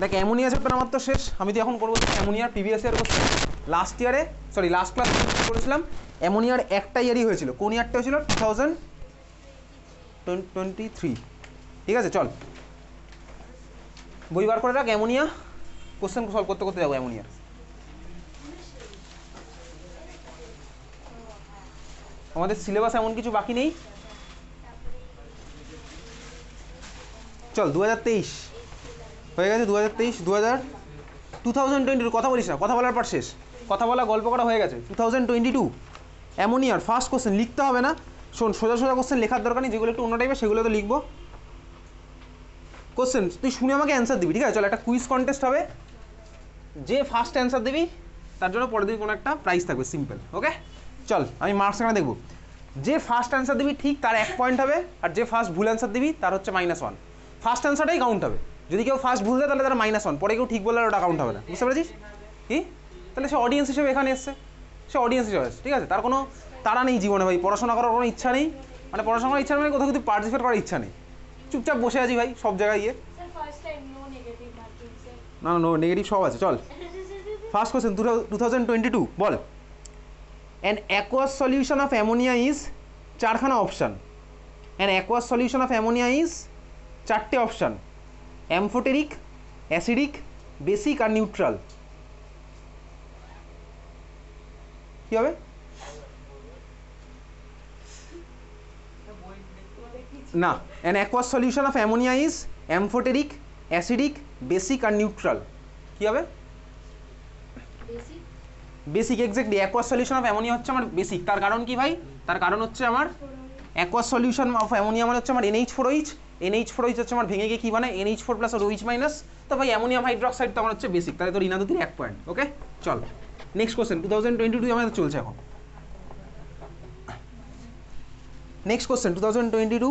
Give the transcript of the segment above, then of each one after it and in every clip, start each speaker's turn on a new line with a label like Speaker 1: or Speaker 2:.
Speaker 1: দেখ ammonia chapter আমার তো শেষ। আমি তো এখন করবো অ্যামোনিয়ার প্রিভিয়াস ইয়ার করছি। লাস্ট ক্লাস করেছিলাম অ্যামোনিয়ার একটা ইয়ারই হয়েছিল। কোন ইয়ারটা হয়েছিল? 2023। ঠিক আছে, চল বই বার করে রাখ। অ্যামোনিয়া কোশ্চেন সলভ করতে করতে যাবো অ্যামোনিয়া। আমাদের সিলেবাস এমন কিছু বাকি নেই। চল 2023 হয়ে গেছে। 2022 কথা বলিস না, কথা বলার পর শেষ। কথা বলা গল্প করা হয়ে গেছে। 2022 অ্যামোনিয়ার ফার্স্ট কোশ্চেন লিখতে হবে না। শোন, সোজা সোজা কোশ্চেন লেখার দরকার নেই, যেগুলো একটু অন্য টাইপের সেগুলো তো লিখবো। কোশ্চেন তুই শুনে আমাকে অ্যান্সার দিবি, ঠিক আছে? চল একটা কুইজ কন্টেস্ট হবে, যে ফার্স্ট অ্যান্সার দিবি তার জন্য পরের দিন কোনো একটা প্রাইজ থাকবে, সিম্পল। ওকে চল আমি মার্কস এখানে দেখবো। যে ফার্স্ট অ্যান্সার দিবি ঠিক তার 1 পয়েন্ট হবে, আর যে ফার্স্ট ভুল অ্যান্সার দিবি তার হচ্ছে -1। ফার্স্ট অ্যান্সারটাই কাউন্ট হবে। যদি কেউ ফার্স্ট ভুল দেয় তাহলে তার -1, পরে কেউ ঠিক বললে ওটা কাউন্ট হবে না। বুঝতে পেরেছিস কি? তাহলে সে অডিয়েন্স হিসেবে এখানে এসছে, সে অডিয়েন্স হিসেবে আসছে, ঠিক আছে? তার কোনো তাড়া নেই জীবনে ভাই, পড়াশোনা করার কোনো ইচ্ছা নেই। মানে পড়াশোনা করার ইচ্ছা মানে কোথাও কিন্তু পার্টিসিপেট করার ইচ্ছা নেই, চুপচাপ বসে আছি ভাই সব জায়গায় গিয়ে। না নো নেগেটিভ সব আছে। চল ফার্স্ট কোশ্চেন 2022 বল। An aqueous solution of ammonia is, চারখানা option. An aqueous solution of ammonia is, চারটে অপশান, অ্যামফোটেরিক, অ্যাসিডিক, বেসিক আর নিউট্রাল। কি হবে? না, an aqueous solution of ammonia is amphoteric, acidic, basic আর নিউট্রাল। কি হবে? Basic. Exactly, aqueous solution of ammonia হচ্ছে আমার বেসিক। তার কারণ কি ভাই? তার কারণ হচ্ছে আমার অ্যাকোয়াস সলিউশন অফ অ্যামোনিয়া মানে হচ্ছে আমার NH4OH। NH4OH হচ্ছে আমার ভেঙে গিয়ে কী বানায়? NH4 + OH-। তো ভাই অ্যামোনিয়াম হাইড্রোক্সাইড তো আমার হচ্ছে বেসিক। তাহলে তোর ইনাদুতির 1 পয়েন্ট। ওকে চল নেক্সট কোশ্চেন। 2022 আমাদের চলছে এখন। নেক্সট কোশ্চেন 2022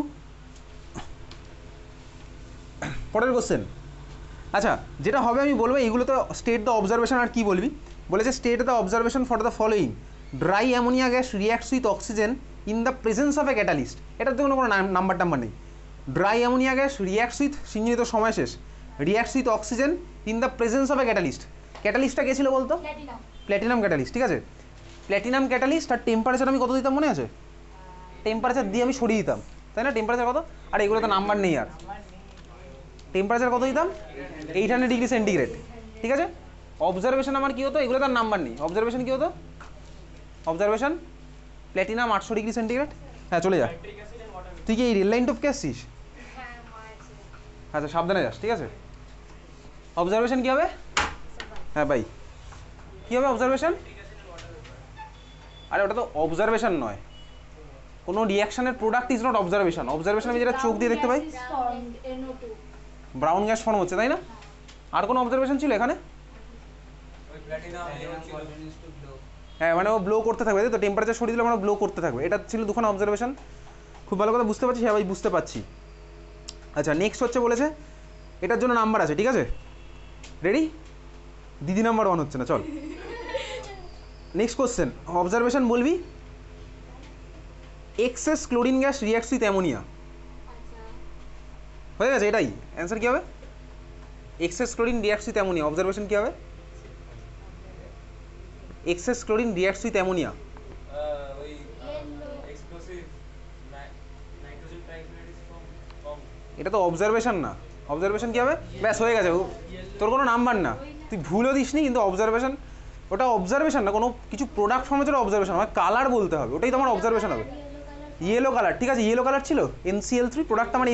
Speaker 1: পরের কোশ্চেন। আচ্ছা যেটা হবে আমি বলবো, এইগুলো তো স্টেট দ্য অবজারভেশন। আর কি বলবি? বলেছে state the observation for the following: dry ammonia gas reacts with oxygen in the presence of a catalyst. এটাতে কোনো নাম্বার টাম্বার নেই। Dry ammonia gas reacts with, Sinjit সময় শেষ, reacts with oxygen in the presence of a catalyst. ক্যাটালিস্টটা কে ছিল বলতো? Platinum catalyst. ঠিক আছে, প্ল্যাটিনাম ক্যাটালিস্ট। আর টেম্পারেচার আমি কত দিতাম মনে আছে? টেম্পারেচার দিয়ে আমি সরিয়ে দিতাম, তাই না? টেম্পারেচার কত? আর এগুলো তো নাম্বার নেই। আর টেম্পারেচার কত দিতাম? 800 ডিগ্রি সেন্টিগ্রেড। ঠিক আছে, অবজারভেশন আমার কী হতো? এগুলো তার নাম্বার নেই। অবজারভেশন কী হতো? Observation platinum 800 degree centigrade. হ্যাঁ চলে যা। তুই কি এই রেল লাইন টপকে আসছিস? আচ্ছা সাবধানে যাস, ঠিক আছে? অবজারভেশন কী হবে? হ্যাঁ ভাই কী হবে অবজারভেশন? আরে ওটা তো অবজারভেশন নয়, কোনো রিয়াকশনের product is not observation. Observation আমি যেটা চোখ দিয়ে দেখতে পাই, ব্রাউন গ্যাস ফর্ম হচ্ছে, তাই না? আর কোনো অবজারভেশন ছিল এখানে? হ্যাঁ মানে ও ব্লো করতে থাকবে, তাই তো? টেম্পারেচার সরিয়ে দিলে মানে ব্লো করতে থাকবে। এটা ছিল দুখানা অবজারভেশন। খুব ভালো কথা বুঝতে পারছি। হ্যাঁ ভাই বুঝতে পারছি। আচ্ছা নেক্সট হচ্ছে বলেছে এটার জন্য নাম্বার আছে, ঠিক আছে? রেডি? দিদি নাম্বার 1 হচ্ছে না। চল নেক্সট কোশ্চেন। অবজারভেশন বলবি excess chlorine gas reacts with ammonia. হয়ে গেছে, এটাই অ্যান্সার। কী হবে? Excess chlorine reacts with ammonia. Observation কী হবে? Excess chlorine reacts with ammonia. এটা তো অবজারভেশন না। অবজারভেশন কী হবে? ব্যাস হয়ে গেছে, তোর কোনো নাম্বার না। তুই ভুলও দিসনি, কিন্তু অবজারভেশন ওটা অবজারভেশন না। কোনো কিছু প্রোডাক্ট ফর্মে যেটা অবজারভেশন হয়, কালার বলতে হবে, ওটাই তো আমার অবজারভেশন হবে। ইয়েলো কালার, ঠিক আছে? ইয়েলো কালার ছিল NCl3 প্রোডাক্ট আমার।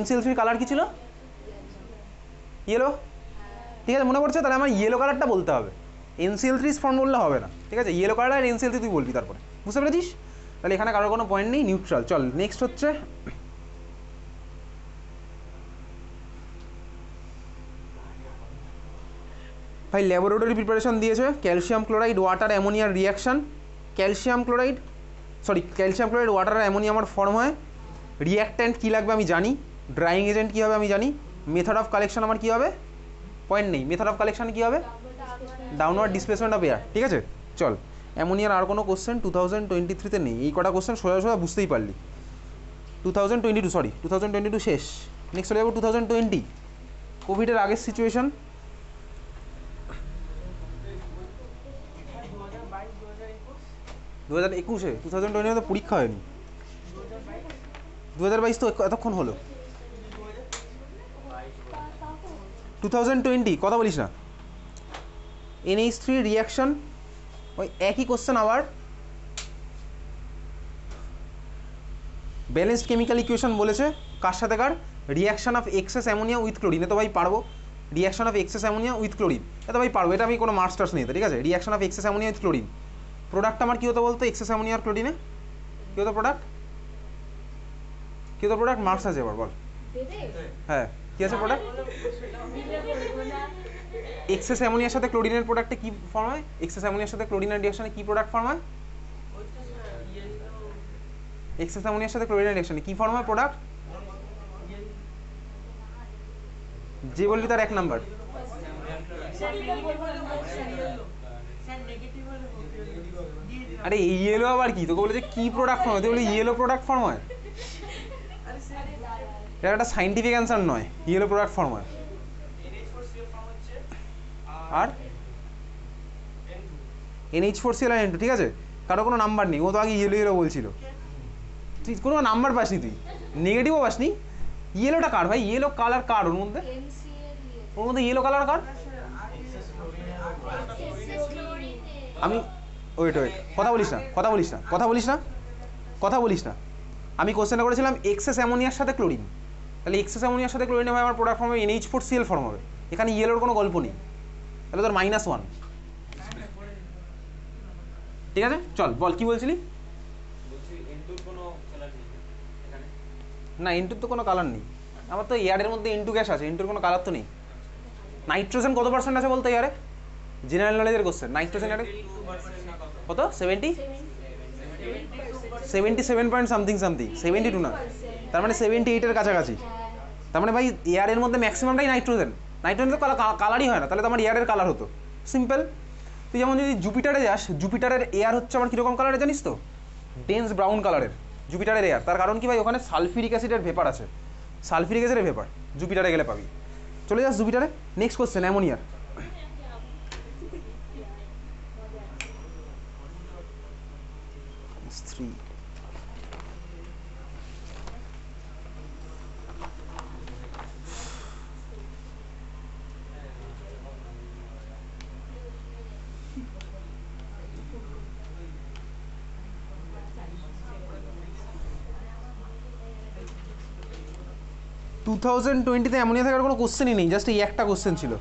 Speaker 1: NCl3 কালার কী ছিল? ইয়েলো। ঠিক আছে মনে পড়ছে? তাহলে আমার ইয়েলো কালারটা বলতে হবে। NCl3 ফর্ম বললে হবে না, ঠিক আছে? ইয়েলো কালার আর NCl3 তুই বলবি তারপরে। বুঝতে পেরেছিস? তাহলে এখানে কারোর কোনো পয়েন্ট নেই, নিউট্রাল। চল নেক্সট হচ্ছে ভাই ল্যাবরেটরি প্রিপারেশন দিয়েছে। ক্যালসিয়াম ক্লোরাইড ওয়াটার অ্যামোনিয়ার রিয়াকশান। ক্যালসিয়াম ক্লোরাইড ওয়াটার আর অ্যামোনিয়া আমার ফর্ম হয়। রিয়াক্ট্যান্ট কী লাগবে আমি জানি, ড্রাইং এজেন্ট কী হবে আমি জানি, মেথড অফ কালেকশন আমার কী হবে? পয়েন্ট নেই। মেথড অফ কালেকশন কী হবে? Downward displacement of air. ঠিক আছে চল। অ্যামোনিয়ার আর কোনো কোশ্চেন 2023-তে নেই। এই কটা কোশ্চেন সোজা সোজা বুঝতেই পারলি। 2022 শেষ। নেক্সট চলে যাবো 2020। কোভিডের আগের সিচুয়েশন, 2021-এ 2020 তো পরীক্ষা হয়নি, 2022 তো এতক্ষণ হলো, 2020 কথা বলিস না। NH3 রিয়াকশন, ওই একই কোশ্চেন আবার, ব্যালেন্সড কেমিক্যাল ইকুয়েশন বলেছে, কার সাথে কার, reaction of excess ammonia with chlorine, এ তো ভাই পারবো, reaction of excess ammonia with chlorine, এটা ভাই পারবো, এটা আমি কোনো মাস্টার্স নেই, ঠিক আছে। Reaction of excess ammonia with chlorine, product আমার কী হতো বলতো, এক্সেস অ্যামোনিয়া আর ক্লোরিনে কী হতো প্রোডাক্ট, কী হতো প্রোডাক্ট, মার্কস আছে এবার বল। হ্যাঁ কী আছে প্রোডাক্ট, এক্সেস অ্যামোনিয়ার সাথে ক্লোরিনের প্রোডাক্টে কী ফর্ম হয়, এক্সেস অ্যামোনিয়ার সাথে ক্লোরিনের রিয়াকশনে কী প্রোডাক্ট ফর্ম হয়, এক্সেস অ্যামোনিয়ার সাথে ক্লোরিনের রিয়াকশনে কী ফর্ম হয় প্রোডাক্ট, যে বলবি তার 1 নাম্বার। আরে ইয়েলো আবার কি, তোকে বলেছে কি প্রোডাক্ট ফর্ম হয়, তুই বলি ইয়েলো প্রোডাক্ট ফর্ম হয়, এটা একটা সাইন্টিফিক অ্যান্সার নয়, ইয়েলো প্রোডাক্ট ফর্ম হয়। আর NH4Cl আর N2, ঠিক আছে, কারো কোনো নাম্বার নেই, ও তো আগে ইয়েলো ইয়েলো বলছিল, তুই কোনো নাম্বার পাসনি, তুই নেগেটিভও পাসনি। ইয়েলোটা কার ভাই, ইয়েলো কালার কার, ওর মধ্যে ইয়েলো কালার কার, আমি ওয়েট কথা বলিস না, কথা বলিস না, কথা বলিস না, কথা বলিস না, আমি কোশ্চেনটা করেছিলাম এক্সেস অ্যামোনিয়ার সাথে ক্লোরিন, তাহলে এক্সেস অ্যামোনিয়ার সাথে ক্লোরিনে ভাই আমার প্রোডাক্ট ফর্ম হবে NH4Cl ফর্ম হবে, এখানে ইয়েলোর কোনো গল্প নেই, তাহলে তোর -1, ঠিক আছে। চল বল কি বলছিলি, না N2 তো কোনো কালার নেই, আমার তো এয়ারের মধ্যে N2 গ্যাস আছে, N2 কোনো কালার তো নেই। নাইট্রোজেন কত পার্সেন্ট আছে বলতো এয়ারে, জেনারেল নলেজের কোশ্চেন, নাইট্রোজেন এয়ারে কত, 77 পয়েন্ট সামথিং সামথিং, 72 না, তার মানে 78-এর কাছাকাছি, তার মানে ভাই এয়ারের মধ্যে ম্যাক্সিমামটাই নাইট্রোজেন, নাইট্রোজেন তো কালারই হয় না, তাহলে তো আমার এয়ারের কালার হতো, সিম্পল। তুই যেমন যদি জুপিটারে যাস, জুপিটারের এয়ার হচ্ছে আমার কীরকম কালারের জানিস তো, ডেন্স ব্রাউন কালারের জুপিটারের এয়ার, তার কারণ কি ভাই, ওখানে সালফিউরিক অ্যাসিডের ভেপার আছে, সালফিউরিক অ্যাসিডের ভেপার জুপিটারে গেলে পাবি। চলে যাস জুপিটারে, নেক্সট কোশ্চেন অ্যামোনিয়ার, টু 2020-তে অ্যামোনিয়া থাকার কোনো কোশ্চেনই নেই, জাস্ট এই একটা কোশ্চেন ছিল।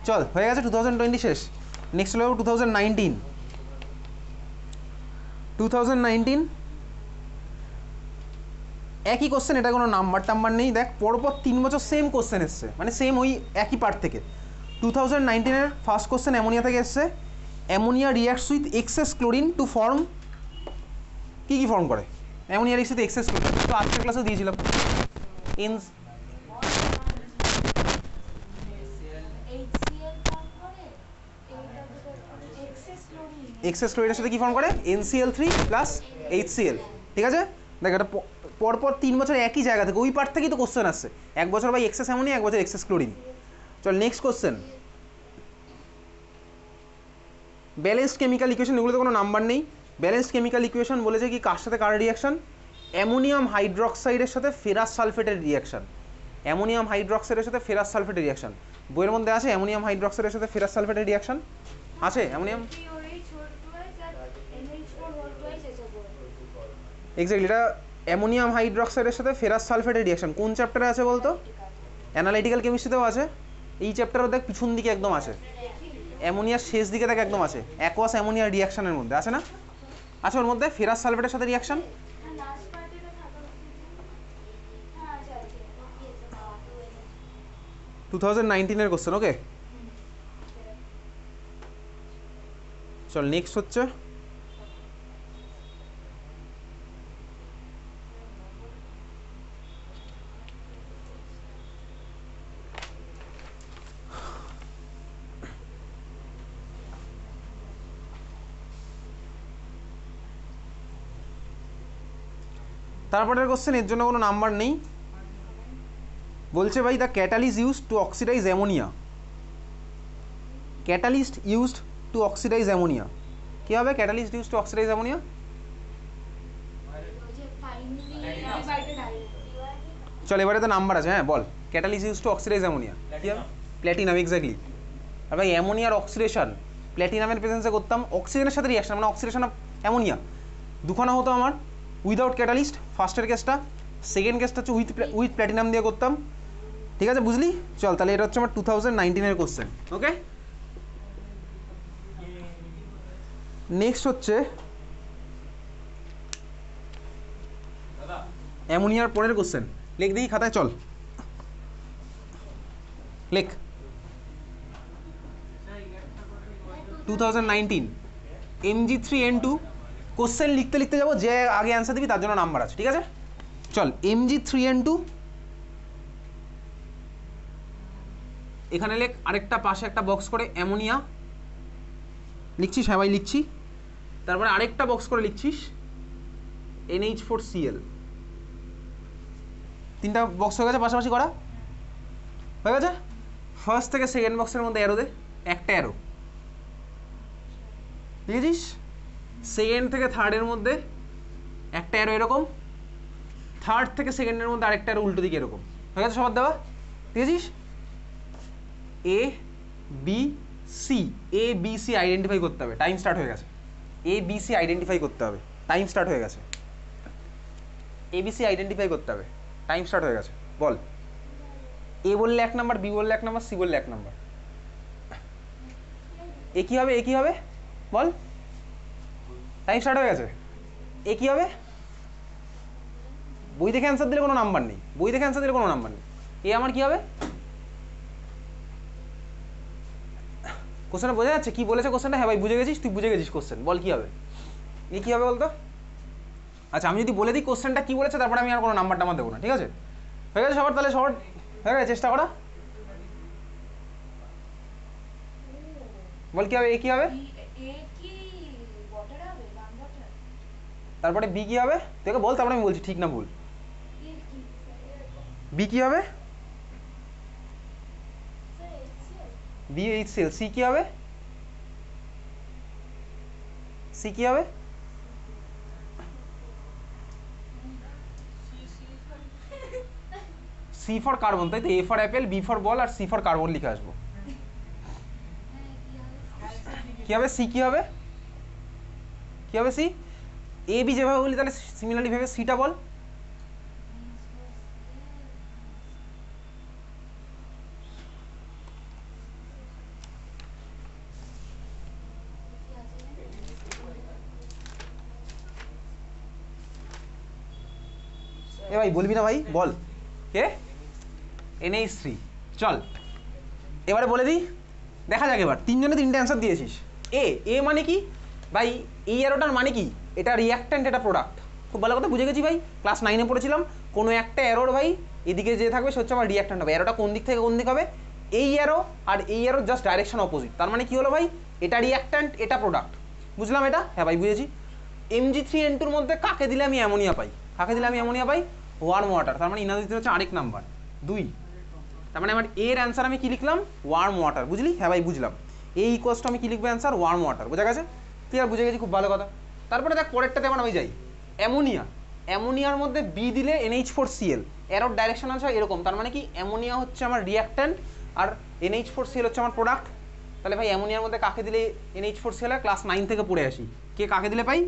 Speaker 1: চল হয়ে গেছে 2020 শেষ, নেক্সট হলো 2019 একই কোশ্চেন, এটা কোনো নাম্বার টাম্বার নেই, দেখ পরপর 3 বছর সেম কোশ্চেন এসছে, মানে সেম ওই একই পার্ট থেকে। 2019-এর ফার্স্ট কোশ্চেন অ্যামোনিয়া থেকে এসছে, ammonia reacts with excess chlorine to form, কী কী ফর্ম করে ammonia reacts with excess chlorine, তো আজকের ক্লাসে দিয়েছিলাম, এক্সেস ক্লোরিনের সাথে কী ফর্ম করে, NCl3 প্লাস HCl, ঠিক আছে। দেখ এটা পরপর 3 বছর একই জায়গা থেকে, ওই পার্ট থেকেই তো কোশ্চেন আসছে, 1 বছর ভাই এক্সেস অ্যামোনিয়া, 1 বছর এক্সেস ক্লোরিন। চল next question, balanced chemical equation, এগুলোতে কোনো নাম্বার নেই। ব্যালেন্সড কেমিক্যাল ইকুয়েশন বলেছে কি, কার সাথে কার রিয়াকশন, অ্যামোনিয়াম হাইড্রক্সাইডের সাথে ফেরাস সালফেটের রিয়াকশন, অ্যামোনিয়াম হাইড্রক্সাইডের সাথে ফেরাস সালফেটের রিয়াকশন, বইয়ের মধ্যে আছে অ্যামোনিয়াম হাইড্রক্সাইডের সাথে ফেরাস সালফেটের রিয়াকশন আছে, অ্যামোনিয়াম এক্স্যাক্টলি, এটা অ্যামোনিয়াম হাইড্রক্সাইডের সাথে ফেরাস সালফেটের রিয়াকশন কোন চ্যাপ্টারে আছে বলতো, অ্যানালিটিক্যাল কেমিস্ট্রিতেও আছে, এই চ্যাপ্টারও দেখ পিছন দিকে একদম আছে, অ্যামোনিয়ার শেষ দিকে দেখ একদম আছে, অ্যাকোয়াস অ্যামোনিয়া রিয়াকশনের মধ্যে আছে না, আছে ওর মধ্যে ফেরাস সালফেটের সাথে রিয়াকশন। 2019-এর কোশ্চেন, ওকে। চল নেক্সট হচ্ছে তারপরের কোশ্চেন, এর জন্য কোনো নাম্বার নেই, বলছে ভাই the catalyst used to oxidise ammonia, catalyst used to oxidise ammonia, কী হবে catalyst used to oxidise ammonia? চল এবারে তো নাম্বার আছে, হ্যাঁ বল catalyst used to oxidise ammonia কী হবে? Platinum, exactly. আর ভাই অ্যামোনিয়ার অক্সিডেশন প্ল্যাটিনামের প্রেজেন্সে করতাম, অক্সিজেনের সাথে রিয়াকশন মানে অক্সিডেশন অফ অ্যামোনিয়া, দুখানা হতো আমার উইদাউট ক্যাটালিস্ট ফার্স্টের কেসটা, সেকেন্ড কেসটা হচ্ছে উইথ প্ল্যাটিনাম দিয়ে করতাম, ঠিক আছে বুঝলি? চল তাহলে এটা হচ্ছে আমার 2019-এর কোশ্চেন। ওকে, নেক্সট হচ্ছে অ্যামোনিয়ার পরের কোশ্চেন, লিখ দেখি খাতায়, চল লেখ 2019 Mg3N2, কোশ্চেন লিখতে লিখতে যাবো, যে আগে অ্যান্সার দিবি তার জন্য নাম্বার আছে, ঠিক আছে? চল Mg3N2, এখানে লেখ আরেকটা পাশে একটা বক্স করে অ্যামোনিয়া লিখছিস, হ্যাঁ ভাই লিখছি, তারপরে আরেকটা বক্স করে লিখছিস NH4Cl, তিনটা বক্স হয়ে গেছে, পাশাপাশি করা হয়ে গেছে। ফার্স্ট থেকে সেকেন্ড বক্সের মধ্যে অ্যারো দে, একটা অ্যারো দেখেছিস, সেকেন্ড থেকে থার্ডের মধ্যে একটা অ্যারো এরকম, থার্ড থেকে সেকেন্ডের মধ্যে আরেকটা অ্যারো উল্টো দিকে এরকম, হয়ে গেছে সবার দেওয়া, দেখেছিস? A B C, A B C identify করতে হবে, টাইম স্টার্ট হয়ে গেছে, এ বি সি আইডেন্টিফাই করতে হবে, টাইম স্টার্ট হয়ে গেছে, এ বি সি আইডেন্টিফাই করতে হবে, টাইম স্টার্ট হয়ে গেছে, বল এ বললে 1 নাম্বার, বি বললে 1 নাম্বার, সি বললে 1 নাম্বার, এ কী হবে, এ কী হবে বল, টাইম স্টার্ট হয়ে গেছে, এ কী হবে? বই দেখে অ্যান্সার দিলে কোনো নাম্বার নেই, বই দেখে অ্যান্সার দিলে কোনো নাম্বার নেই, এ আমার কী হবে? কোশ্চেনটা বোঝা যাচ্ছে কি বলেছে কোশ্চেনটা? হ্যাঁ ভাই বুঝে গেছিস, তুই বুঝে গেছিস কোশ্চেন, বল কী হবে, এ কী হবে বলতো? আচ্ছা আমি যদি বলে দিই কোশ্চেনটা কী বলেছে, তারপরে আমি আর কোনো নাম্বার টাম্বার দেবো না, ঠিক আছে? হয়ে গেছে সবার, তাহলে সবার হয়ে গেছে, চেষ্টা করা, বল কী হবে, এ কী হবে, তারপরে বি কী হবে, তোকে বল, তারপরে আমি বলছি ঠিক না ভুল। বি কী হবে? BHCl। সি কী হবে? সি কী হবে? সি ফর কার্বন, তাই তো? A for apple, B for ball, আর সি ফর কার্বন লিখে আসবো। কী হবে? সি কী হবে? কী হবে সি? এ বি যেভাবে বলি তাহলে সিমিলারলি ভেবে সিটা বল। এ ভাই বলবি না ভাই, বল কে? NH3। চল এবারে বলে দিই, দেখা যাক এবার, তিনজনে তিনটে অ্যান্সার দিয়েছিস। এ মানে কি ভাই? এই অ্যারোটার মানে কি? এটা রিয়াক্ট্যান্ট, এটা প্রোডাক্ট। খুব ভালো কথা বুঝে গেছি ভাই, ক্লাস 9-এ পড়েছিলাম। কোনো একটা অ্যারোর ভাই এদিকে যে থাকবে সে হচ্ছে আমার রিয়াক্ট্যান্ট হবে। অ্যারোটা কোন দিক থেকে কোন দিক হবে? এই অ্যারো আর এই অ্যারোর জাস্ট ডাইরেকশন অপোজিট। তার মানে কি হলো ভাই? এটা রিয়াক্ট্যান্ট, এটা প্রোডাক্ট। বুঝলাম এটা? হ্যাঁ ভাই বুঝেছি। Mg3N2-র মধ্যে কাকে দিলে আমি অ্যামোনিয়া পাই? কাকে দিলে আমি অ্যামোনিয়া পাই? Worm water. তার মানে ইনাদিতে হচ্ছে আরেক নাম্বার 2। তার মানে আমার এর অ্যান্সার আমি কি লিখলাম? Worm water. বুঝলি? হ্যাঁ ভাই বুঝলাম। এই ইকুয়ালস আমি কি লিখবো অ্যান্সার? Worm water. বোঝা গেছে? ক্লিয়ার? বুঝে গেছি, খুব ভালো কথা। তারপরে দেখ পরেরটাতে এখন আমি যাই। অ্যামোনিয়া। অ্যামোনিয়ার মধ্যে বি দিলে NH4Cl, এরর ডাইরেকশন আছে এরকম। তার মানে কি অ্যামোনিয়া হচ্ছে আমার রিয়াক্ট্যান্ট আর NH4Cl হচ্ছে আমার প্রোডাক্ট। তাহলে ভাই অ্যামোনিয়ার মধ্যে কাকে দিলে NH4Cl হয়? ক্লাস 9 থেকে পড়ে আসি। কে কাকে দিলে পাই?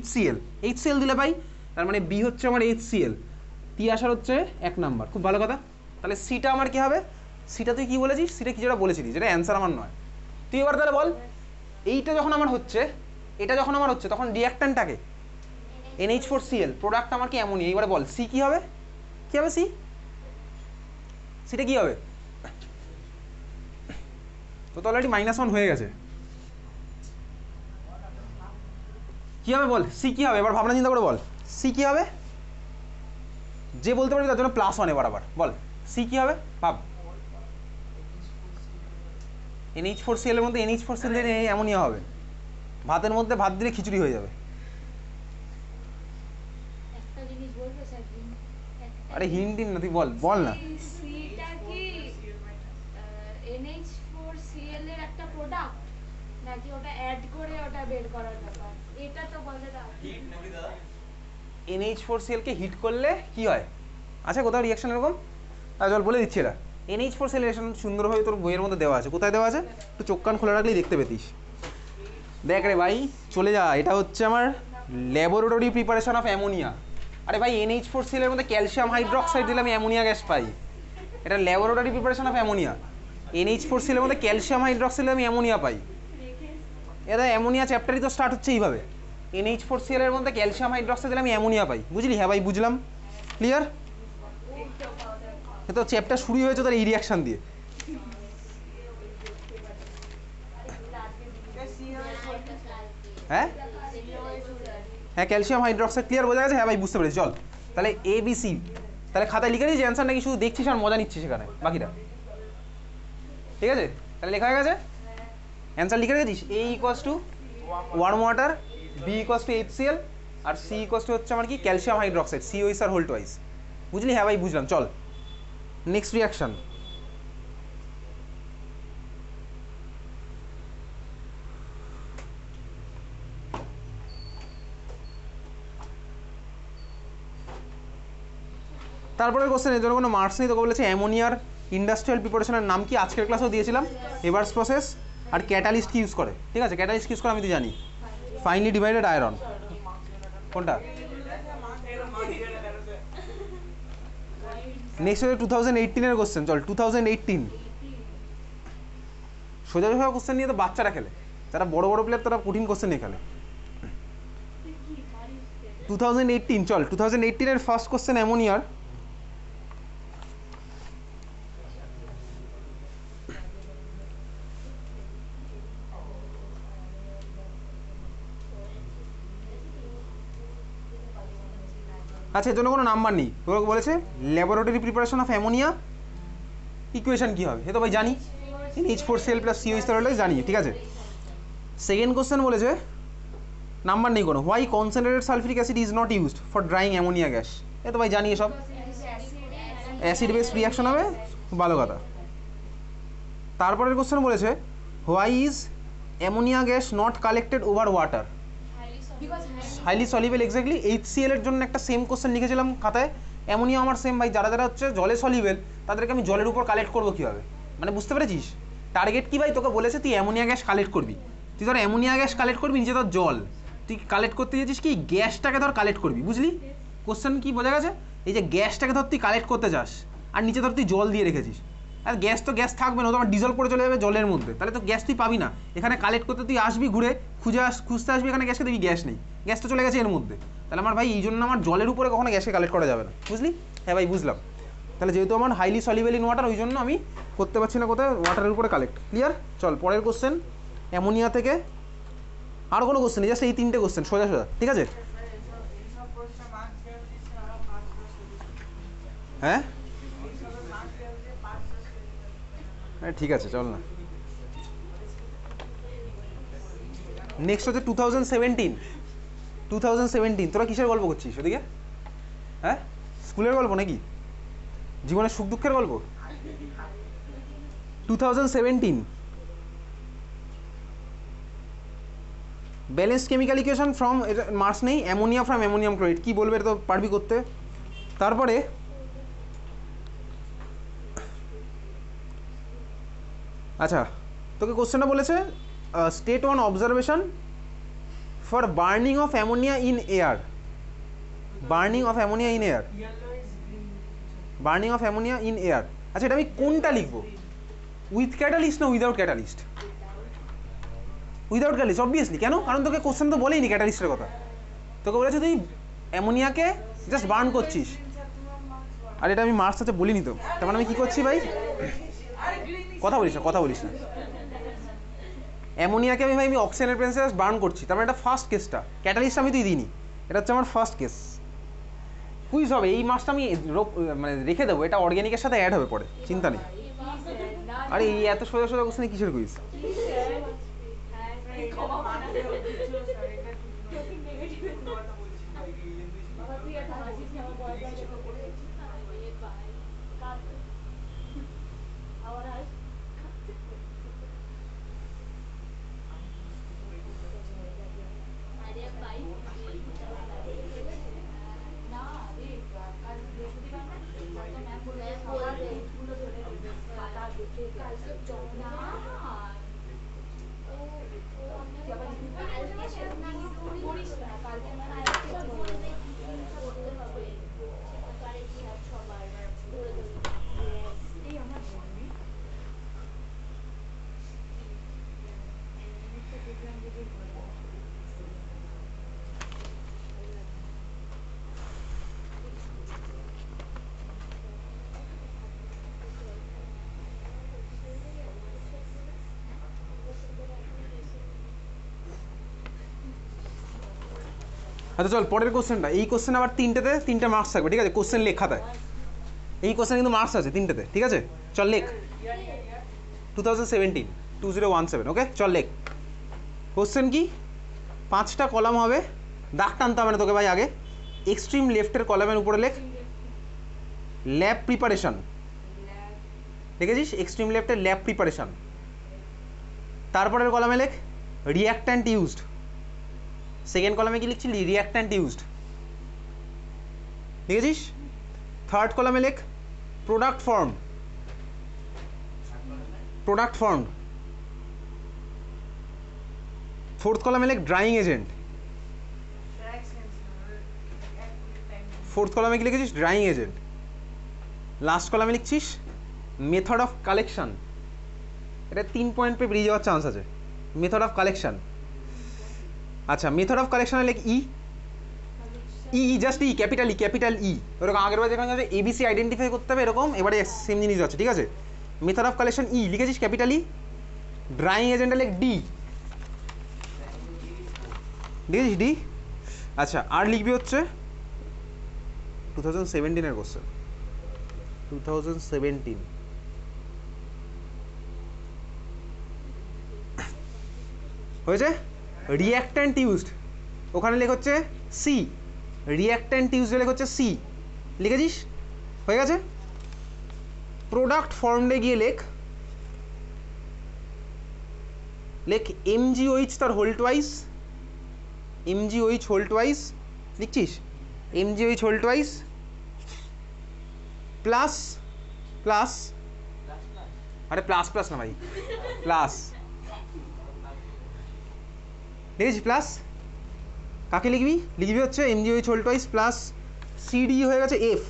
Speaker 1: HCl। HCl দিলে পাই। তার মানে বি হচ্ছে আমার HCl, টি আসার হচ্ছে 1 নাম্বার। খুব ভালো কথা। তাহলে সিটা আমার কি হবে? সিটা তুই কি বলেছিস? সিটা কি যেটা বলেছিলি, যেটা অ্যান্সার আমার নয়। তুই এবার তাহলে বল, এইটা যখন আমার হচ্ছে, এটা যখন আমার হচ্ছে, তখন রিয়াক্ট্যান্টটাকে NH4Cl, প্রোডাক্ট আমার কি অ্যামোনিয়া। এবারে বল সি কি হবে? কি হবে সি? সিটা কি হবে? তো অলরেডি -1 হয়ে গেছে। কি হবে বল? সি কি হবে? এবার ভাবনা চিন্তা করে বল, সি কি হবে? যে বলতে পারবি তার জন্য +1 এবার আবার বল, সি কি হবে? ভাব। NH4Cl এর মধ্যে NH4Cl দিলে অ্যামোনিয়া হবে। ভাতের মধ্যে ভাত দিলে খিচুড়ি হয়ে যাবে। আরে হিন্ট দিন না, তুই বল, বল না।
Speaker 2: নাকি ওটা অ্যাড করে ওটা বের করার ব্যাপার, এটা তো বলে দাও।
Speaker 3: হিট নাকি দাদা?
Speaker 1: NH4Cl কে হিট করলে কি হয়? আচ্ছা কোথাও রিয়াকশন এরকম? চল বলে দিচ্ছি এটা। NH4Cl রিয়াকশন সুন্দরভাবে তোর বইয়ের মধ্যে দেওয়া আছে। কোথায় দেওয়া আছে? একটু চোখ কান খোলা রাখলেই দেখতে পেতিস। দেখ রে ভাই, চলে যা। এটা হচ্ছে আমার ল্যাবরেটরি প্রিপারেশন অফ অ্যামোনিয়া। আরে ভাই NH4Cl এর মধ্যে ক্যালসিয়াম হাইড্রোক্সাইড দিলে আমি অ্যামোনিয়া গ্যাস পাই। এটা laboratory preparation of ammonia. NH4Cl এর মধ্যে ক্যালসিয়াম হাইড্রোক্সাইড দিলে আমি অ্যামোনিয়া পাই। এটা অ্যামোনিয়া চ্যাপ্টারই তো স্টার্ট হচ্ছে এইভাবে। NH4Cl এর মধ্যে ক্যালসিয়াম হাইড্রোক্সাইড দিলে আমি অ্যামোনিয়া পাই। বুঝলি? হ্যাঁ ভাই বুঝলাম। ক্লিয়ার? এ তো চ্যাপ্টার শুরু হয়েছে তার এই রিয়াকশন দিয়ে। হ্যাঁ হ্যাঁ ক্যালসিয়াম হাইড্রোক্সাইড। ক্লিয়ার? বোঝা গেছে? হ্যাঁ ভাই বুঝতে পেরেছি। চল তাহলে ABC তাহলে খাতায় লিখে দিয়েছি অ্যান্সার, নাকি শুধু দেখছিস আর মজা নিচ্ছিস সেখানে বাকিটা? ঠিক আছে তাহলে লেখা হয়ে গেছে, অ্যান্সার লিখে রেখেছিস। A equals to warm water, B equals to HCl, আর C ইকুয়ালস টু হচ্ছে আমার কি ক্যালসিয়াম হাইড্রোক্সাইড, COS আর হোল টুয়াইস। বুঝলি? হ্যাঁ ভাই বুঝলাম। চল নেক্সট রিয়াকশন। তারপরে কোশ্চেন, এর জন্য কোনো মার্কস নেই। তোকে বলেছে অ্যামোনিয়ার ইন্ডাস্ট্রিয়াল প্রিপারেশনের নাম কি? আজকের ক্লাসেও দিয়েছিলাম। এভার্স প্রসেস আর ক্যাটালিস্ট কি ইউজ করে। ঠিক আছে, ক্যাটালিস্ট কি ইউজ করে আমি তো জানি। Finely divided iron. কোনটা? নেক্সট হচ্ছে 2018 কোশ্চেন। চল 2018 সোজা সোজা কোশ্চেন নিয়ে তো বাচ্চারা খেলে, যারা বড় বড় প্লেয়ার তারা কঠিন কোশ্চেন নিয়ে খেলে। 2018 চল 2018 এর ফার্স্ট কোশ্চেন অ্যামোনিয়ার। আচ্ছা এর জন্য কোনো নাম্বার নেই। তোকে বলেছে laboratory preparation of ammonia equation কী হবে, এ তো ভাই জানি। NH4Cl প্লাস COH হলে জানি। ঠিক আছে, সেকেন্ড কোশ্চেন বলেছে নাম্বার নেই কোনো, why concentrated sulphuric acid is not used for drying ammonia gas. এ তো ভাই জানি এসব, অ্যাসিড বেস রিয়াকশন হবে, ভালো কথা। তারপরের কোশ্চেন বলেছে why is ammonia gas not collected over water. Highly soluble. Exactly. HCl এর জন্য একটা সেম কোশ্চেন লিখেছিলাম খাতায়, অ্যামোনিয়া আমার সেম ভাই। যারা যারা হচ্ছে জলে সলিবেল তাদেরকে আমি জলের উপর কালেক্ট করবো কীভাবে, মানে বুঝতে পেরেছিস? টার্গেট কি ভাই? তোকে বলেছে তুই অ্যামোনিয়া গ্যাস কালেক্ট করবি, তুই ধর অ্যামোনিয়া গ্যাস কালেক্ট করবি, নিচে ধর জল, তুই কালেক্ট করতে চেয়েছিস কি গ্যাসটাকে ধর কালেক্ট করবি। বুঝলি কোশ্চেন কি বোঝা গেছে? এই যে গ্যাসটাকে ধর তুই কালেক্ট করতে চাস, আর নিচে ধর তুই জল দিয়ে রেখেছিস। আর গ্যাস তো গ্যাস থাকবে না, তোমার ডিজল পড়ে চলে যাবে জলের মধ্যে, তাহলে তো গ্যাস তুই পাবি না। এখানে কালেক্ট করতে তুই আসবি, ঘুরে খুঁজতে আসবি এখানে গ্যাসকে, দেখবি গ্যাস নেই, গ্যাস তো চলে গেছে এর মধ্যে। তাহলে আমার ভাই এই জন্য আমার জলের উপরে কখনো গ্যাসকে কালেক্ট করা যাবে না। বুঝলি? হ্যাঁ ভাই বুঝলাম। তাহলে যেহেতু আমার হাইলি সলিবেল ইন ওয়াটার, ওই জন্য আমি করতে পারছি না কোথায়, ওয়াটারের উপরে কালেক্ট। ক্লিয়ার? চল পরের কোশ্চেন অ্যামোনিয়া থেকে। আর কোনো কোশ্চেন নেই, জাস্ট এই তিনটে কোশ্চেন সোজা সোজা। ঠিক আছে? হ্যাঁ হ্যাঁ ঠিক আছে চল না। নেক্সট হচ্ছে 2017। তোরা কিসের গল্প করছিস ওদিকে? হ্যাঁ স্কুলের গল্প নাকি জীবনের সুখ দুঃখের গল্প? 2017 balance chemical equation from, marks নেই। অ্যামোনিয়া ফ্রম অ্যামোনিয়াম ক্লোরাইড, কি বলবে এটা তো পারবি করতে। তারপরে আচ্ছা তোকে কোশ্চেনটা বলেছে state one observation for burning of ammonia in air. Burning of ammonia in air, burning of ammonia in air. আচ্ছা এটা আমি কোনটা লিখবো, উইথ ক্যাটালিস্ট না without catalyst? Without catalyst obviously. কেন? কারণ তোকে কোশ্চেন তো বলেইনি ক্যাটালিস্টের কথা। তোকে বলেছে তুই অ্যামোনিয়াকে জাস্ট বার্ন করছিস, আর এটা আমি মার্কস আছে বলিনি তো। তার মানে আমি কী করছি ভাই? কথা বলিস না, কথা বলিস না। অ্যামোনিয়াকে আমি ভাই আমি অক্সিজেনের প্রেজেন্সে বার্ন করছি, তার মানে এটা ফার্স্ট কেসটা। ক্যাটালিস্ট আমি তুই দিইনি, এটা হচ্ছে আমার ফার্স্ট কেস। কুইজ হবে এই মাসটা, আমি মানে রেখে দেবো, এটা অর্গ্যানিকের সাথে অ্যাড হবে পরে, চিন্তা নেই। আরে এই এত সোজা সোজা কোশ্চেনে কিসের কুইজ? আচ্ছা চল পরের কোশ্চেনটা। এই কোশ্চেন আবার তিনটে মার্কস থাকবে, ঠিক আছে? কোশ্চেন লেখ খাতায়। এই কোশ্চেন কিন্তু মার্কস আছে তিনটেতে, ঠিক আছে? চল লেখ 2017 2017, ওকে? চল লেখ। কোশ্চেন কি? 5টা কলাম হবে, দাগ টানতে হবে না তোকে ভাই। আগে এক্সট্রিম লেফটের কলামের উপরে লেখ ল্যাব প্রিপারেশন, দেখেছিস? এক্সট্রিম লেফটের ল্যাব প্রিপারেশন। তারপরের কলামে লেখ রিঅ্যাক্ট্যান্ট ইউজড। সেকেন্ড কলামে কি লিখছিলি? রিঅ্যাক্ট্যান্ট ইউজড, দেখেছিস? থার্ড কলামে লেখ product form, product form. Fourth কলামে লেখ ড্রাইং এজেন্ট। ফোর্থ কলামে কি লিখেছিস? Drawing agent. লাস্ট কলামে লিখছিস মেথড অফ কালেকশন। এটা 3 পয়েন্ট পেয়ে বেরিয়ে যাওয়ার চান্স আছে। Method of collection. আচ্ছা, মেথড অফ কালেকশনে লেখ ই, জাস্ট ই, ক্যাপিটাল ই, ক্যাপিটাল ই। ওরকম আগের বার যেখানে এবিসি আইডেন্টিফাই করতে হবে, এরকম এবারে সেম জিনিস আছে, ঠিক আছে? মেথড অফ কালেকশন ই লিখেছিস ক্যাপিটাল ই। ড্রাইং এজেন্টে লেখ ডি, লিখেছিস ডি। আচ্ছা, আর লিখবি হচ্ছে 2017 কোশ্চেন, 2017 হয়েছে। রিঅ্যাক্ট্যান্ট ইউজড, ওখানে লেখ হচ্ছে সি। রিঅ্যাক্ট্যান্ট ইউজড লেখ হচ্ছে সি, লিখেছিস? হয়ে গেছে। প্রোডাক্ট ফর্মে গিয়ে লেখ এমজিওইচ তার whole twice, M G O H whole twice, লিখছিস? M G O H whole twice plus plus, আরে প্লাস প্লাস না ভাই, প্লাস, দেখেছিস? প্লাস কাকে লিখবি? লিখবি হচ্ছে M G O H whole twice plus C D, হয়ে গেছে এফ,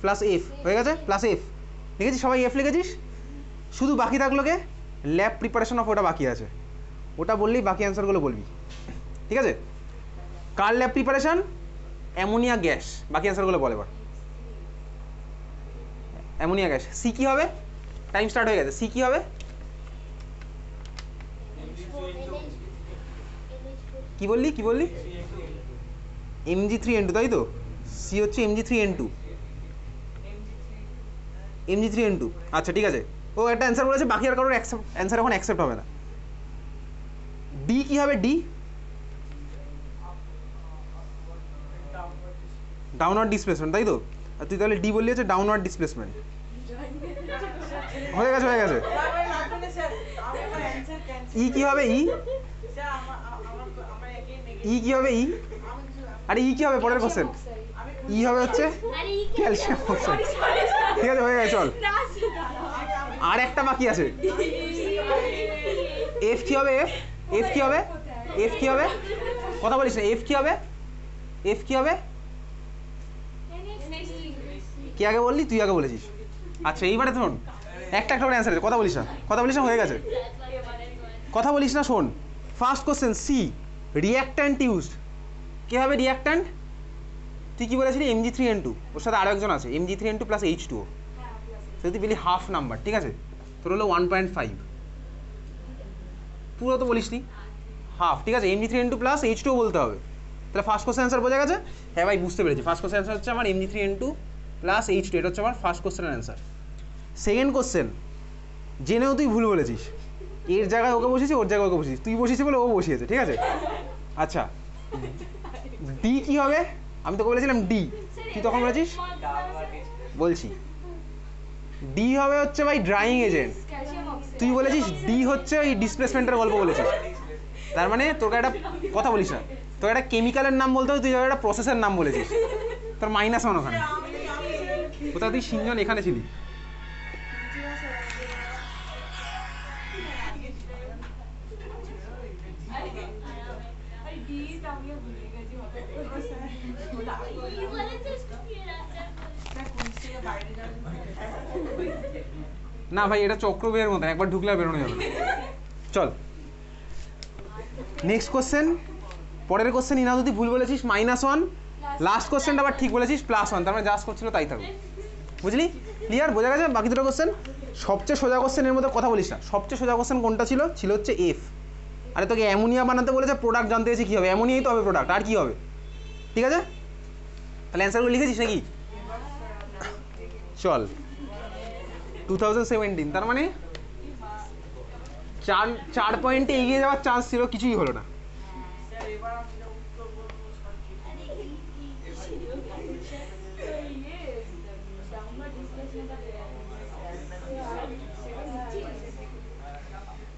Speaker 1: প্লাস এফ, হয়ে গেছে প্লাস এফ, লিখেছিস? সবাই এফ লিখেছিস। শুধু বাকি থাকলো কে? ল্যাব প্রিপারেশন অফ, ওটা বাকি আছে। ওটা বললেই বাকি অ্যান্সারগুলো বলবি, ঠিক আছে? কার ল্যাব প্রিপারেশন? Ammonia gas. বাকি অ্যান্সারগুলো বল এবার। Ammonia gas. সি কি হবে? টাইম স্টার্ট হয়ে গেছে। সি কি হবে? কি বললি? কি বললি? Mg3N2, তাই তো? সি হচ্ছে Mg3N2, Mg3N2। আচ্ছা ঠিক আছে, ও একটা অ্যান্সার বলেছে, বাকি আর কারোর অ্যান্সার এখন অ্যাকসেপ্ট হবে না। ডি কি হবে? ডি ডাউনওয়ার্ড ডিসপ্লেসমেন্ট, তাই তো? আর তুই তাহলে ডি বললি হচ্ছে ডাউনওয়ার্ড ডিসপ্লেসমেন্ট। হয়ে গেছে, হয়ে গেছে। ই কি হবে? ই, ই কি হবে? ই, আরে ই কি হবে? পরের কোশ্চেন। ই হবে হচ্ছে ক্যালসিয়াম অক্সাইড, ঠিক আছে? হয়ে গেছে, চল। আর একটা বাকি আছে। এফ কি হবে? এফ, এফ কি হবে? এফ কি হবে? কথা বলিস না। এফ কি হবে? এফ কি হবে? কে আগে বললি? তুই আগে বলেছিস। আচ্ছা, এইবারে শোন, একটা একটা করে অ্যান্সার আছে, কথা বলিস না, কথা বলিস না, হয়ে গেছে। কথা বলিস না, শোন। First question C, reactant used. কে হবে রিঅ্যাক্ট্যান্ট? তুই কি বলেছিলি? Mg3N2, ওর সাথে আরও একজন আছে, Mg3N2 প্লাস H2O। যদি বলি হাফ নাম্বার, ঠিক আছে? তোর হলো 1.5, পুরো তো বলিস নি, হাফ, ঠিক আছে? Mg3N2 প্লাস H2O বলতে হবে। তাহলে ফার্স্ট কোশ্চেন অ্যান্সার বোঝা গেছে? হ্যাঁ ভাই, বুঝতে পেরেছি। ফার্স্ট কোশ্চেন অ্যান্সার হচ্ছে আমার Mg3N2 প্লাস H2, এটা হচ্ছে আমার ফার্স্ট কোশ্চেনের অ্যান্সার। সেকেন্ড কোশ্চেন, জেনেও তুই ভুল বলেছিস। এর জায়গায় ওকে বসিয়েছিস, ওর জায়গায় ওকে বসিয়েছিস, তুই বসিয়েছিস বলে ও বসিয়েছে, ঠিক আছে? আচ্ছা, ডি কি হবে? আমি তোকে বলেছিলাম ডি, তুই তখন বলেছিস, বলছি ডি হবে হচ্ছে ভাই ড্রাইং এজেন্ট। তুই বলেছিস ডি হচ্ছে ওই ডিসপ্লেসমেন্টের গল্প বলেছিস। তার মানে তোকে একটা কথা বলিস না, তোকে একটা কেমিক্যালের নাম বলতে হবে, তুই একটা প্রসেসের নাম বলেছিস, তোর মাইনাস ওখানে। কোথাও তুই সিনজন এখানে ছিলি। না ভাই এটা চক্রবের মতো, একবার ঢুকলে আর বেরোনো যাবে না। চল নেক্সট কোশ্চেন। পরের কোশ্চেন ইনাদুতি ভুল বলেছিস -1, লাস্ট কোশ্চেনটা আবার ঠিক বলেছিস +1, তার মানে যা করছিল তাই থাকবে। বুঝলি? ক্লিয়ার? বোঝা গেছে? বাকি দুটো কোশ্চেন সবচেয়ে সোজা কোশ্চেনের মধ্যে কথা বলিস না। সবচেয়ে সোজা কোশ্চেন কোনটা ছিল? ছিল হচ্ছে এফ। আরে তোকে অ্যামোনিয়া বানাতে বলেছে, প্রোডাক্ট জানতে হয়েছে কী হবে, অ্যামোনিয়াই তো হবে প্রোডাক্ট, আর কী হবে? ঠিক আছে, তাহলে অ্যান্সারগুলো লিখেছিস নাকি? চল 2017, তার মানে 4 পয়েন্টে এগিয়ে যাওয়ার চান্স ছিল, কিছুই হলো না।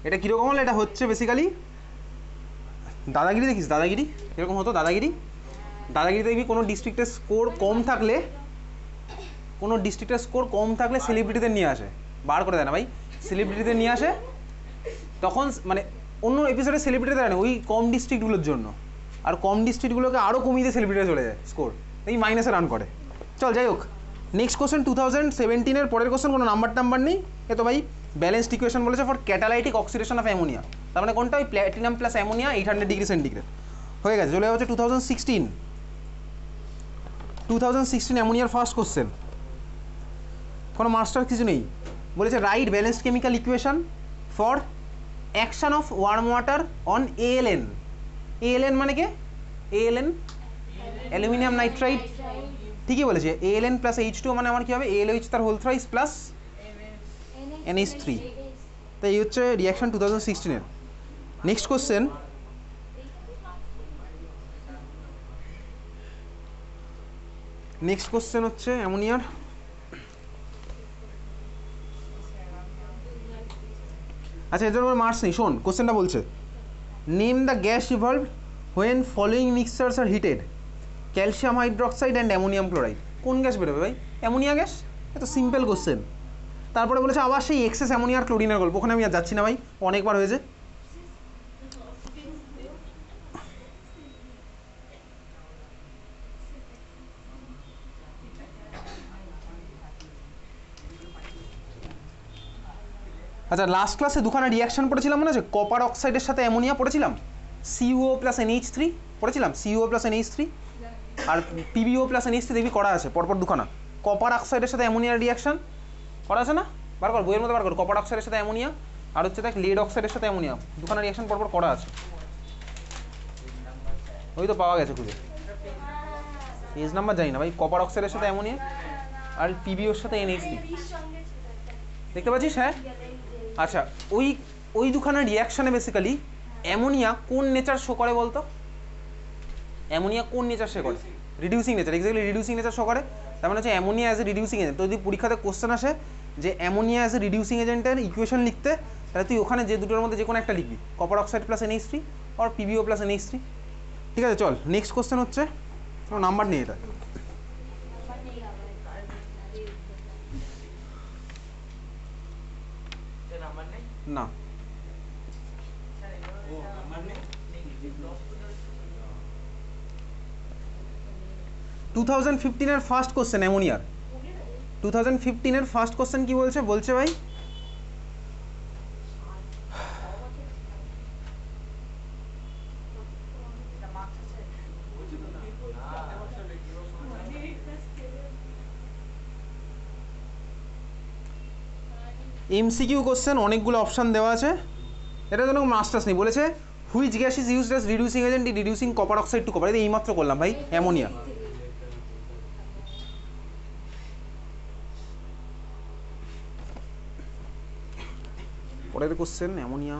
Speaker 1: এটা কীরকম হলো? এটা হচ্ছে বেসিক্যালি দাদাগিরি। দেখিস দাদাগিরি এরকম হতো, দাদাগিরি দেখবি কোনো ডিস্ট্রিক্টের স্কোর কম থাকলে, সেলিব্রিটিদের নিয়ে আসে, বার করে দেয় না ভাই, সেলিব্রিটিদের নিয়ে আসে, তখন মানে অন্য এপিসোডে সেলিব্রিটিদের আনে ওই কম ডিস্ট্রিক্টগুলোর জন্য, আর কম ডিস্ট্রিক্টগুলোকে আরও কমিয়ে দিয়ে সেলিব্রিটি চলে যায় স্কোর, এই মাইনাসে রান করে। চল যাই হোক, নেক্সট কোশ্চেন 2017 পরের কোশ্চেন, কোনো নাম্বার নেই। এ তো ভাই ব্যালেন্সড ইকুয়েশন বলেছে for catalytic oxidation of ammonia, তার মানে কোনটা? ওই platinum plus ammonia 800 degree centigrade হয়ে গেছে। চলে যাচ্ছে 2016 অ্যামোনিয়ার ফার্স্ট কোশ্চেন, কোনো মাস্টার কিছু নেই। বলেছে right balanced chemical equation for action of worm water on ALN। ALN মানে কে? ALN অ্যালুমিনিয়াম নাইট্রাইড, ঠিকই বলেছে। ALN প্লাস H2 মানে আমার কী হবে? ALOH তার হোল থ্রাইস প্লাস NH3। তো এই হচ্ছে রিয়াকশন 2016-এর। নেক্সট কোশ্চেন, হচ্ছে অ্যামোনিয়ার। আচ্ছা এর জন্য মার্কস নেই, শোন কোশ্চেনটা বলছে name the gas evolved when following mixtures are heated, calcium hydroxide and ammonium chloride. কোন গ্যাস বেরোবে ভাই? Ammonia gas. এত সিম্পল কোশ্চেন। তারপরে বলেছে আবার সেই এক্সেস অ্যামোনিয়া আর ক্লোরিনের গল্প, ওখানে আমি আর যাচ্ছি না ভাই, অনেকবার হয়েছে। আচ্ছা লাস্ট ক্লাসে দুখানা রিয়াকশন পড়েছিলাম মনে আছে? কপার অক্সাইডের সাথে অ্যামোনিয়া পড়েছিলাম, CuO প্লাস NH3 পড়েছিলাম, CuO প্লাস NH3 আর PbO প্লাস NH3 দেখবি করা আছে পরপর দুখানা। কপার অক্সাইডের সাথে অ্যামোনিয়ার রিয়াকশন করা আছে না? বার কর, বইয়ের মধ্যে বার কর, কপার অক্সাইডের সাথে অ্যামোনিয়া আর হচ্ছে দেখ লেড অক্সাইডের সাথে অ্যামোনিয়া, দুখানা রিয়াকশন পরপর করা আছে। ওই তো পাওয়া গেছে খুঁজে, পেজ নাম্বার জানি না ভাই। কপার অক্সাইডের সাথে অ্যামোনিয়া আর PbOর সাথে NH3 দেখতে পাচ্ছিস? হ্যাঁ আচ্ছা, ওই দুখানা রিয়াকশানে বেসিক্যালি অ্যামোনিয়া কোন নেচার শো করে বলতো? অ্যামোনিয়া কোন নেচার শো করে? Reducing nature, exactly reducing nature show করে। তার মানে হচ্ছে ammonia as a reducing agent. তো যদি পরীক্ষাতে কোশ্চেন আসে যে অ্যামোনিয়া অ্যাজ এ রিডিউসিং এজেন্টের ইকুয়েশন লিখতে, তাহলে তুই ওখানে যে দুটোর মধ্যে যে কোনো একটা লিখবি, কপার অক্সাইড প্লাস NH3 আর PbO প্লাস NH3। ঠিক আছে চল নেক্সট কোশ্চেন হচ্ছে, কোনো নাম্বার নেই এটা, না 2015-এর ফার্স্ট কোশ্চেন অ্যামোনিয়ার। 2015-এর ফার্স্ট কোশ্চেন কি বলছে? বলছে ভাই MCQ কোশ্চেন, অনেকগুলো অপশান দেওয়া আছে, এটা জন্য মাস্টার্স নেই। বলেছে which gas is used as reducing agent in reducing copper oxide to copper. এই মাত্র করলাম ভাই, অ্যামোনিয়া। পরের কোশ্চেন অ্যামোনিয়া।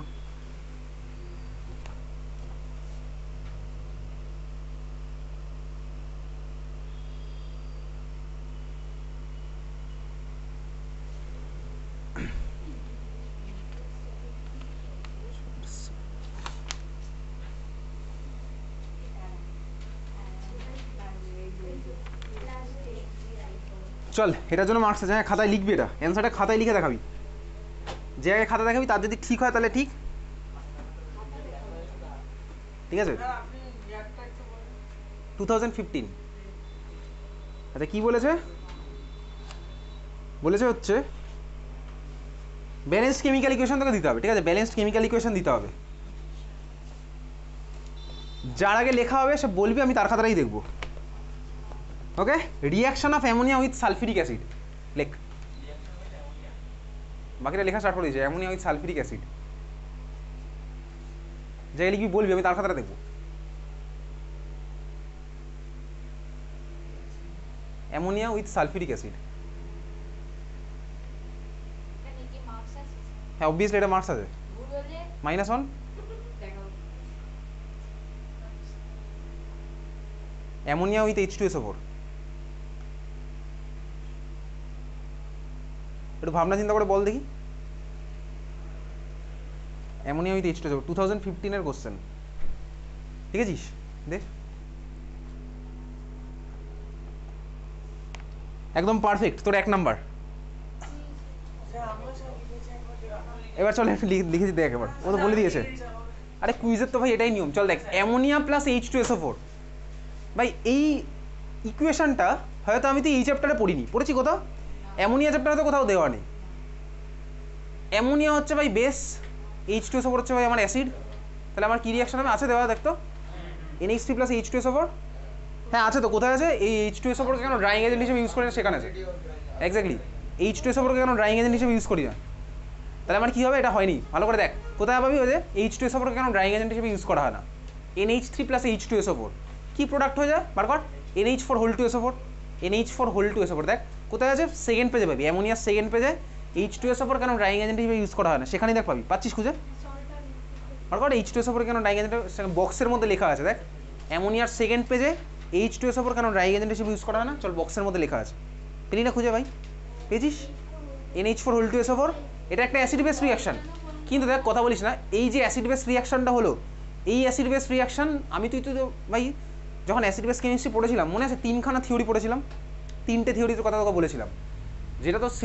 Speaker 1: চল এটার জন্য মার্কস আছে, হ্যাঁ খাতায় লিখবি, এটা অ্যান্সারটা খাতায় লিখে দেখাবি, যে আগে খাতা দেখাবি তার যদি ঠিক হয় তাহলে ঠিক, ঠিক আছে? 2015। আচ্ছা কি বলেছে? বলেছে হচ্ছে ব্যালেন্সড কেমিক্যাল ইকুয়েশন তোকে দিতে হবে, ঠিক আছে? ব্যালেন্সড কেমিক্যাল ইকুয়েশন দিতে হবে। যার আগে লেখা হবে সে বলবি, আমি তার খাতাটাই দেখবো। Okay, reaction of ammonia with sulphuric acid লেখ। বাকিটা লেখা স্টার্ট করে দিয়েছে, অ্যামোনিয়া উইথ সালফিউরিক অ্যাসিড। যাই লিখবি বলবি, আমি তার খাতাটা দেখবো। Ammonia with sulphuric acid.
Speaker 2: এটা কি মার্কস আছে?
Speaker 1: হ্যাঁ অবভিয়াসলি এটা মার্কস আছে,
Speaker 2: ভুল হলে
Speaker 1: -1।
Speaker 2: দেখো।
Speaker 1: Ammonia with H2SO4। একটু ভাবনা চিন্তা করে বল দেখি। অ্যামোনিয়া উইথ H2SO4 2015 কোশ্চেন, ঠিক আছিস? দেখ একদম পারফেক্ট, তোর 1 নাম্বার। এবার চল একটু লিখে দেখ, এবার ও তো বলে দিয়েছে। আরে কুইজের তো ভাই এটাই নিয়ম। চল দেখ, অ্যামোনিয়া প্লাস H2SO4 ভাই, এই ইকুয়েশনটা হয়তো আমি তো এই চ্যাপ্টারে পড়িনি, পড়েছি কোথাও? অ্যামোনিয়া চ্যাপ্টারে তো কোথাও দেওয়া নেই। অ্যামোনিয়া হচ্ছে ভাই বেস, H2SO4 হচ্ছে ভাই আমার অ্যাসিড। তাহলে আমার কি রিয়াকশন হবে? আছে দেওয়া, দেখতো NH3 প্লাস H2SO4। হ্যাঁ আছে তো, কোথায় আছে? এই H2SO4 কে কেন ড্রাইং এজেন্ট হিসেবে ইউজ করি না সেখানে আছে। এক্স্যাক্টলি, H2SO4 কে কেন ড্রাইং এজেন্ট হিসেবে ইউজ করি না? তাহলে আমার কী হবে? এটা হয়নি, ভালো করে দেখ কোথায় পাবি। ওই যে H2SO4 কে কেন ড্রাইং এজেন্ট হিসেবে ইউজ করা হয় না? NH3 প্লাস H2SO4 কি প্রোডাক্ট হয়ে যায়? বার কর, NH4 NH4 দেখ কোথায় আছে? সেকেন্ড পেজে পাবি, অ্যামোনিয়ার সেকেন্ড পেজে H2SO4 কেন ড্রাইং এজেন্ট হিসেবে ইউজ করা হয় না সেখানেই দেখ পাবি। পাচ্ছিস খুঁজে? বার কর, H2SO4 কেন ড্রাইং এজেন্ট বক্সের মধ্যে লেখা আছে, দেখ অ্যামোনিয়ার সেকেন্ড পেজে H2SO4 কেন ড্রাইং এজেন্ট হিসেবে ইউজ করা হয় না। চল বক্সের মধ্যে লেখা আছে, পেলি না খুঁজে ভাই? পেয়েছিস? NH4 এটা একটা অ্যাসিড বেস রিয়াকশন। কিন্তু দেখ কথা বলিস না, এই যে অ্যাসিড বেস রিয়াকশনটা হলো, এই অ্যাসিড বেস রিয়াকশন আমি তুই তো ভাই যখন অ্যাসিড বেস কেমিস্ট্রি পড়েছিলাম মনে আছে 3খানা থিওরি পড়েছিলাম, 3টে থিওরির কথা তোকে বলেছিলাম, যেটা তো